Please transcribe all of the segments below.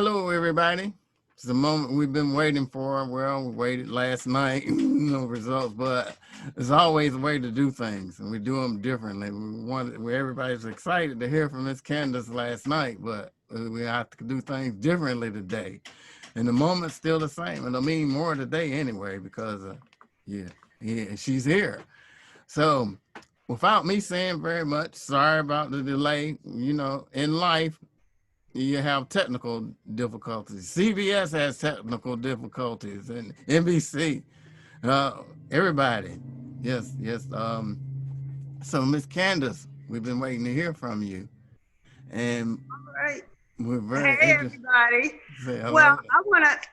Hello, everybody. It's the moment we've been waiting for. Well, we waited last night, no results, but there's always a way to do things, and we do them differently. Everybody's excited to hear from Miss Candace last night, but we have to do things differently today. And the moment's still the same. It'll mean more today anyway, because she's here. So, without me saying very much, sorry about the delay. In life, you have technical difficulties. CBS has technical difficulties, and NBC, everybody. Yes, yes. So Miss Candace, we've been waiting to hear from you, and All right. we're very Hey interested. everybody. Say hello. Well,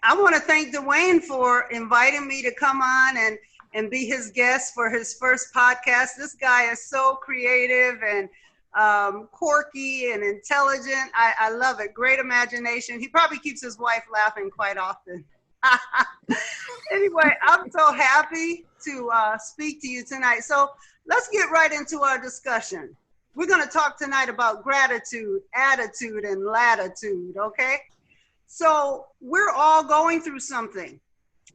I wanna thank Dwain for inviting me to come on and be his guest for his first podcast. This guy is so creative and quirky and intelligent. I love it. Great imagination. He probably keeps his wife laughing quite often. Anyway, I'm so happy to speak to you tonight. So let's get right into our discussion. We're going to talk tonight about gratitude, attitude, and latitude, okay? So we're all going through something.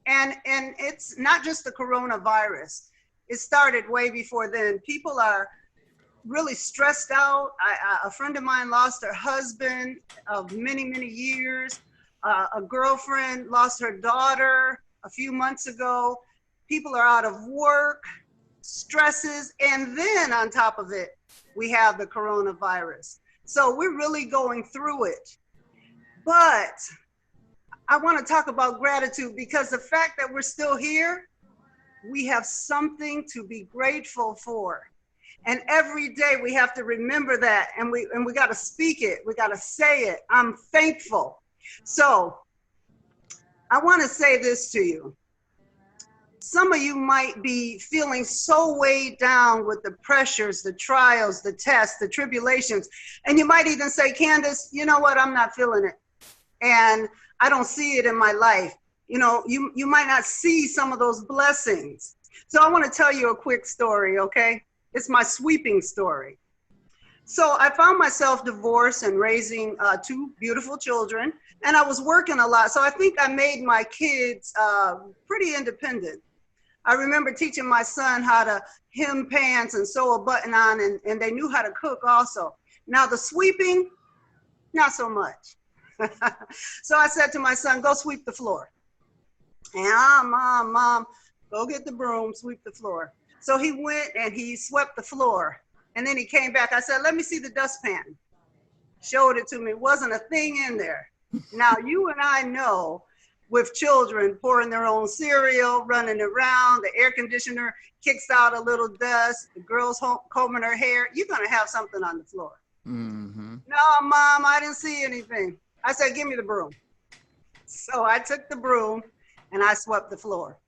And it's not just the coronavirus. It started way before then. People are really stressed out. A friend of mine lost her husband of many, many years. A girlfriend lost her daughter a few months ago. People are out of work, stresses, and then on top of it, we have the coronavirus. So we're really going through it. But I want to talk about gratitude because the fact that we're still here, we have something to be grateful for. And every day we have to remember that, and we got to speak it. We got to say it. I'm thankful. So I want to say this to you. Some of you might be feeling so weighed down with the pressures, the trials, the tests, the tribulations. And you might even say, Candace, you know what? I'm not feeling it. And I don't see it in my life. You might not see some of those blessings. So I want to tell you a quick story, okay? It's my sweeping story. So I found myself divorced and raising two beautiful children, and I was working a lot. So I think I made my kids pretty independent. I remember teaching my son how to hem pants and sew a button on, and they knew how to cook also. Now the sweeping, not so much. So I said to my son, go sweep the floor. And mom, go get the broom, sweep the floor. So he went and he swept the floor. And then he came back. I said, let me see the dustpan. Showed it to me. Wasn't a thing in there. Now, you and I know with children pouring their own cereal, running around, the air conditioner kicks out a little dust, the girl's combing her hair, you're going to have something on the floor. Mm-hmm. No, mom, I didn't see anything. I said, give me the broom. So I took the broom and I swept the floor.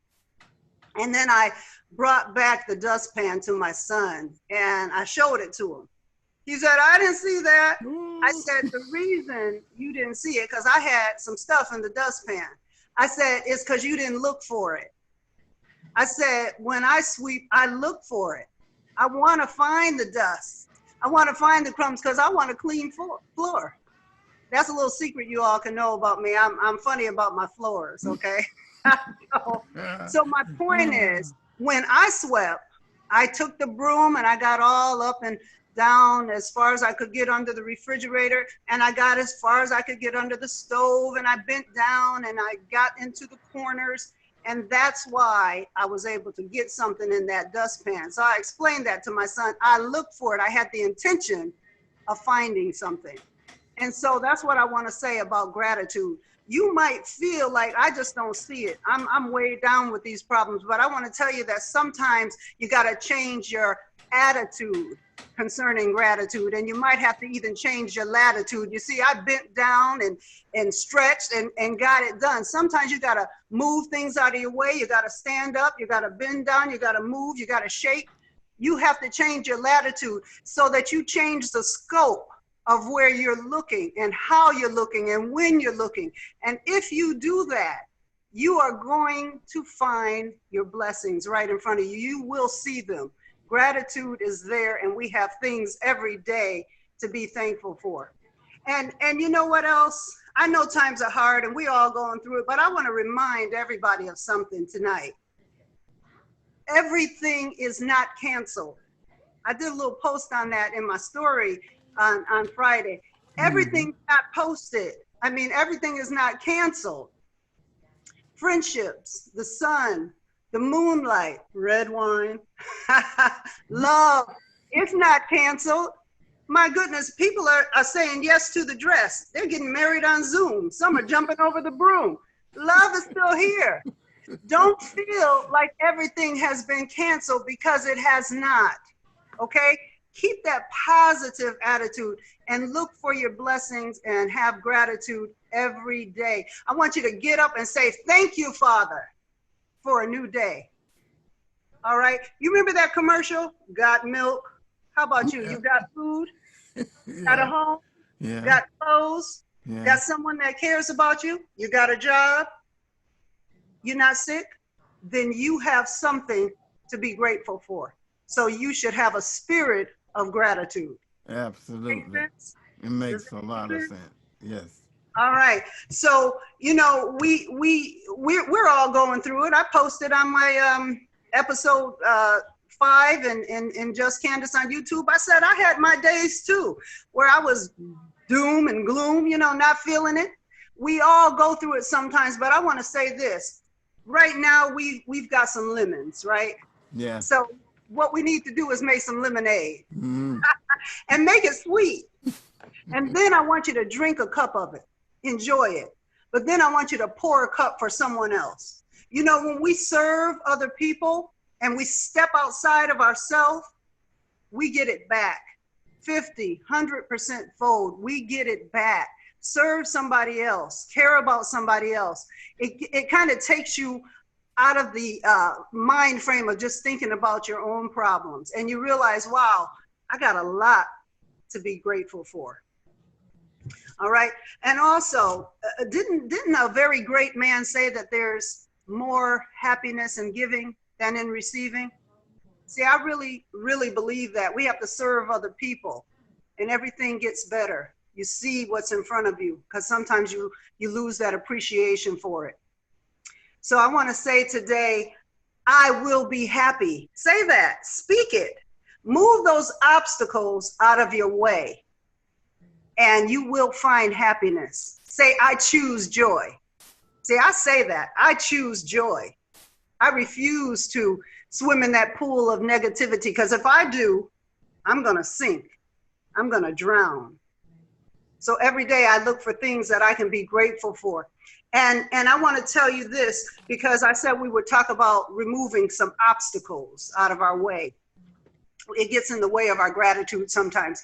And then I brought back the dustpan to my son and I showed it to him. He said, I didn't see that. I said, the reason you didn't see it, because I had some stuff in the dustpan. I said, it's because you didn't look for it. I said, when I sweep, I look for it. I want to find the dust. I want to find the crumbs because I want a clean floor. That's a little secret you all can know about me. I'm funny about my floors, okay? So my point is, when I swept, I took the broom and I got all up and down as far as I could get under the refrigerator, and I got as far as I could get under the stove, and I bent down and I got into the corners, and that's why I was able to get something in that dustpan. So I explained that to my son. I looked for it. I had the intention of finding something. And so that's what I want to say about gratitude. You might feel like I just don't see it. I'm weighed down with these problems, but I want to tell you that sometimes you got to change your attitude concerning gratitude, and you might have to even change your latitude. You see, I bent down and stretched and got it done. Sometimes you got to move things out of your way. You got to stand up. You got to bend down. You got to move. You got to shake. You have to change your latitude so that you change the scope of where you're looking and how you're looking and when you're looking. And if you do that, you are going to find your blessings right in front of you. You will see them. Gratitude is there, and we have things every day to be thankful for. And you know what else? I know times are hard and we're all going through it, but I want to remind everybody of something tonight. Everything is not canceled. I did a little post on that in my story on Friday. Everything's not posted. I mean, everything is not canceled. Friendships, the sun, the moonlight, red wine, love, it's not canceled. My goodness, people are saying yes to the dress. They're getting married on Zoom. Some are jumping over the broom. Love is still here. Don't feel like everything has been canceled, because it has not. Okay? Keep that positive attitude and look for your blessings and have gratitude every day. I want you to get up and say, thank you, Father, for a new day. All right? You remember that commercial? Got milk? How about you? You got food? Got a home? Got clothes? Got someone that cares about you? You got a job? You're not sick? Then you have something to be grateful for. So you should have a spirit of gratitude. Absolutely. It makes a lot of sense. Yes. All right. So, you know, we're all going through it. I posted on my episode 5 and Just Candace on YouTube. I said I had my days too, where I was doom and gloom, you know, not feeling it. We all go through it sometimes, but I want to say this. Right now, we've got some lemons, right? Yeah. So what we need to do is make some lemonade and make it sweet. And then I want you to drink a cup of it, enjoy it. But then I want you to pour a cup for someone else. You know, when we serve other people and we step outside of ourselves, we get it back. 50, 100% fold, we get it back. Serve somebody else, care about somebody else. It kind of takes you out of the mind frame of just thinking about your own problems. And you realize, wow, I got a lot to be grateful for. All right. And also, didn't a very great man say that there's more happiness in giving than in receiving? See, I really, really believe that. We have to serve other people and everything gets better. You see what's in front of you, because sometimes you lose that appreciation for it. So I want to say today, I will be happy. Say that, speak it. Move those obstacles out of your way and you will find happiness. Say, I choose joy. See, I say that, I choose joy. I refuse to swim in that pool of negativity, because if I do, I'm going to sink. I'm going to drown. So every day I look for things that I can be grateful for. And I want to tell you this, because I said we would talk about removing some obstacles out of our way. It gets in the way of our gratitude sometimes.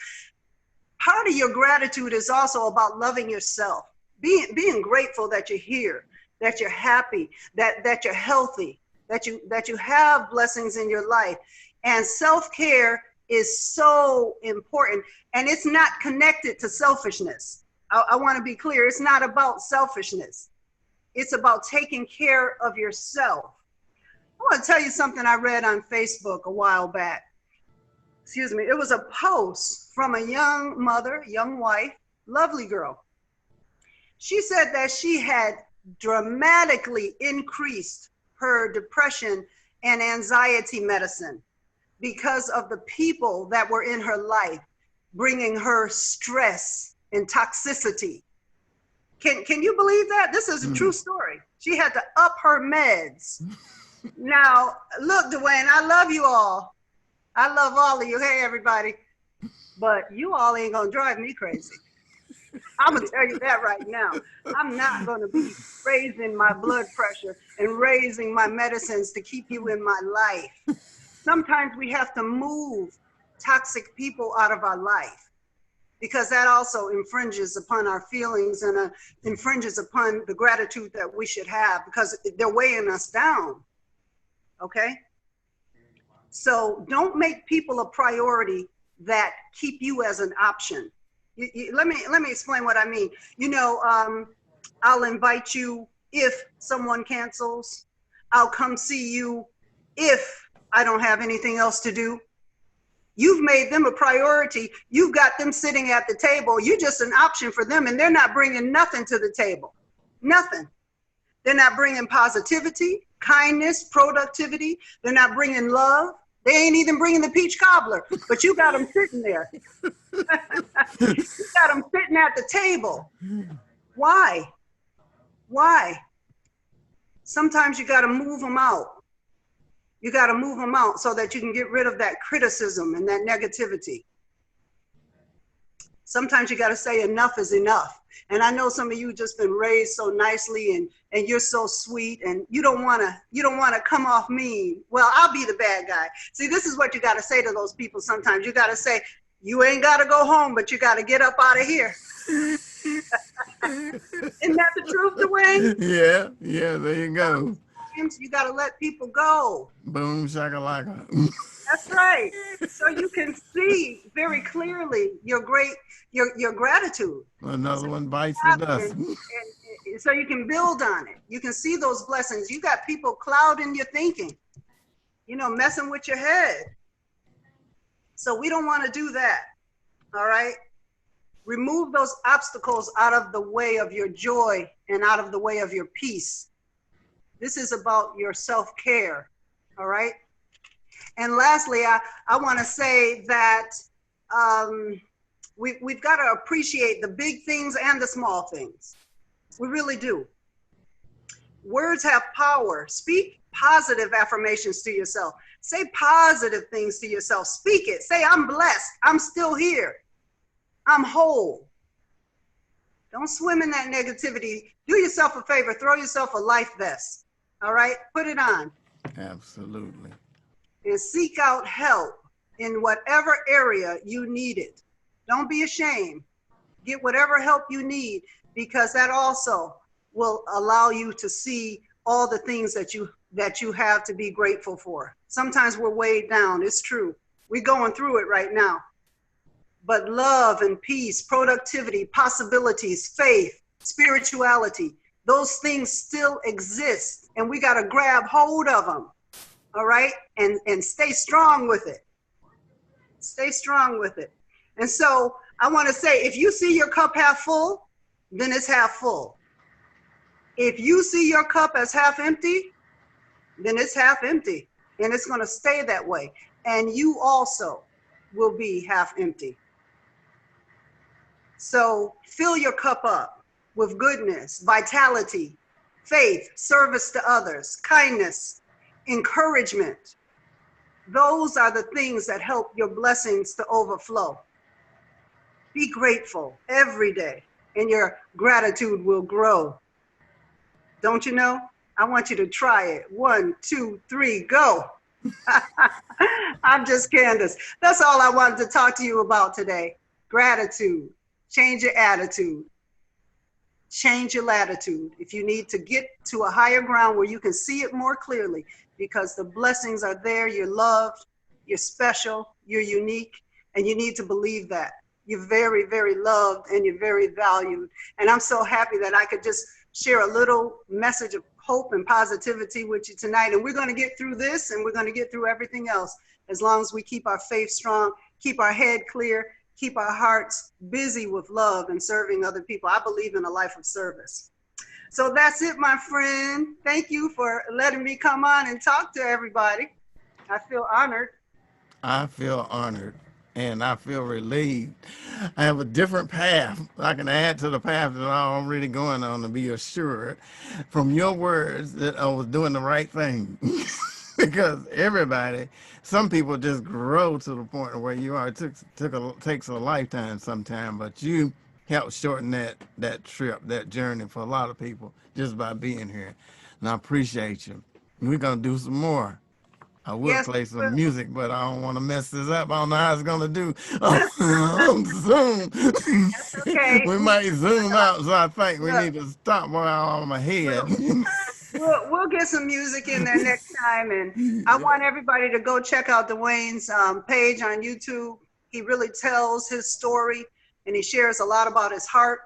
Part of your gratitude is also about loving yourself, being grateful that you're here, that you're happy, that you're healthy, that you have blessings in your life. And self-care is so important, and it's not connected to selfishness. I want to be clear. It's not about selfishness. It's about taking care of yourself. I want to tell you something I read on Facebook a while back. Excuse me. It was a post from a young mother, young wife, lovely girl. She said that she had dramatically increased her depression and anxiety medicine because of the people that were in her life, bringing her stress and toxicity. Can you believe that? This is a true story. She had to up her meds. Now, look, Dwain, I love you all. I love all of you. Hey, everybody. But you all ain't going to drive me crazy. I'm going to tell you that right now. I'm not going to be raising my blood pressure and raising my medicines to keep you in my life. Sometimes we have to move toxic people out of our life, because that also infringes upon our feelings and infringes upon the gratitude that we should have, because they're weighing us down. Okay? So don't make people a priority that keep you as an option. Let me explain what I mean. You know, I'll invite you if someone cancels. I'll come see you if I don't have anything else to do. You've made them a priority. You've got them sitting at the table. You're just an option for them, and they're not bringing nothing to the table. Nothing. They're not bringing positivity, kindness, productivity. They're not bringing love. They ain't even bringing the peach cobbler, but you got them sitting there. You got them sitting at the table. Why? Why? Sometimes you got to move them out. You got to move them out so that you can get rid of that criticism and that negativity. Sometimes you got to say enough is enough. And I know some of you just been raised so nicely and you're so sweet and you don't want to come off mean. Well, I'll be the bad guy. See, this is what you got to say to those people sometimes. You got to say, you ain't got to go home, but you got to get up out of here. Isn't that the truth, Dwain? Yeah, there you go. You got to let people go. Boom, shakalaka. That's right. So you can see very clearly your gratitude. Another one bites the dust. And so you can build on it. You can see those blessings. You got people clouding your thinking, messing with your head. So we don't want to do that. All right. Remove those obstacles out of the way of your joy and out of the way of your peace. This is about your self-care. All right. And lastly, I want to say that we've got to appreciate the big things and the small things. We really do. Words have power. Speak positive affirmations to yourself. Say positive things to yourself. Speak it. Say, I'm blessed. I'm still here. I'm whole. Don't swim in that negativity. Do yourself a favor. Throw yourself a life vest. All right? Put it on. Absolutely. And seek out help in whatever area you need it. Don't be ashamed. Get whatever help you need, because that also will allow you to see all the things that you have to be grateful for. Sometimes we're weighed down. It's true. We're going through it right now. But love and peace, productivity, possibilities, faith, spirituality, those things still exist, and we got to grab hold of them. All right. And stay strong with it. Stay strong with it. And so I want to say, if you see your cup half full, then it's half full. If you see your cup as half empty, then it's half empty, and it's going to stay that way. And you also will be half empty. So fill your cup up with goodness, vitality, faith, service to others, kindness, encouragement. Those are the things that help your blessings to overflow. Be grateful every day, and your gratitude will grow. Don't you know? I want you to try it. 1, 2, 3, go. I'm just Candace. That's all I wanted to talk to you about today. Gratitude. Change your attitude. Change your latitude. If you need to get to a higher ground where you can see it more clearly, because the blessings are there, you're loved, you're special, you're unique, and you need to believe that. You're very, very loved, and you're very valued. And I'm so happy that I could just share a little message of hope and positivity with you tonight. And we're going to get through this, and we're going to get through everything else as long as we keep our faith strong, keep our head clear, keep our hearts busy with love and serving other people. I believe in a life of service. So that's it, my friend. Thank you for letting me come on and talk to everybody. I feel honored. I feel honored, and I feel relieved. I have a different path. I can add to the path that I'm already going on to be assured from your words that I was doing the right thing. Because some people just grow to the point where you are. It takes a lifetime sometime, but you help shorten that trip, that journey for a lot of people just by being here. And I appreciate you. We're going to do some more. I would Yes, play some music, but I don't want to mess this up. I don't know how it's going to do on Zoom. okay. We might zoom out, so I think we need to stop while I'm ahead. We'll get some music in there next time. And I want everybody to go check out Dwain's page on YouTube. He really tells his story, and he shares a lot about his heart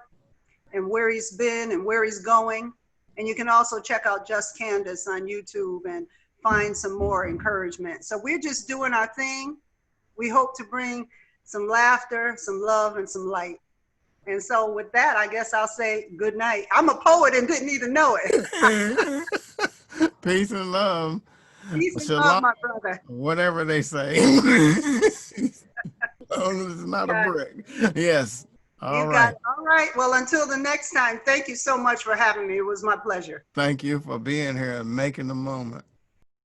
and where he's been and where he's going. And you can also check out Just Candace on YouTube and find some more encouragement. So we're just doing our thing. we hope to bring some laughter, some love, and some light. And so with that, I guess I'll say good night. I'm a poet and didn't even know it. Peace and love. Peace and love, Shalom, my brother. whatever they say. As long as it's You not a got it. brick. Yes. All You got right. it. All right. Well, until the next time, thank you so much for having me. It was my pleasure. Thank you for being here and making the moment.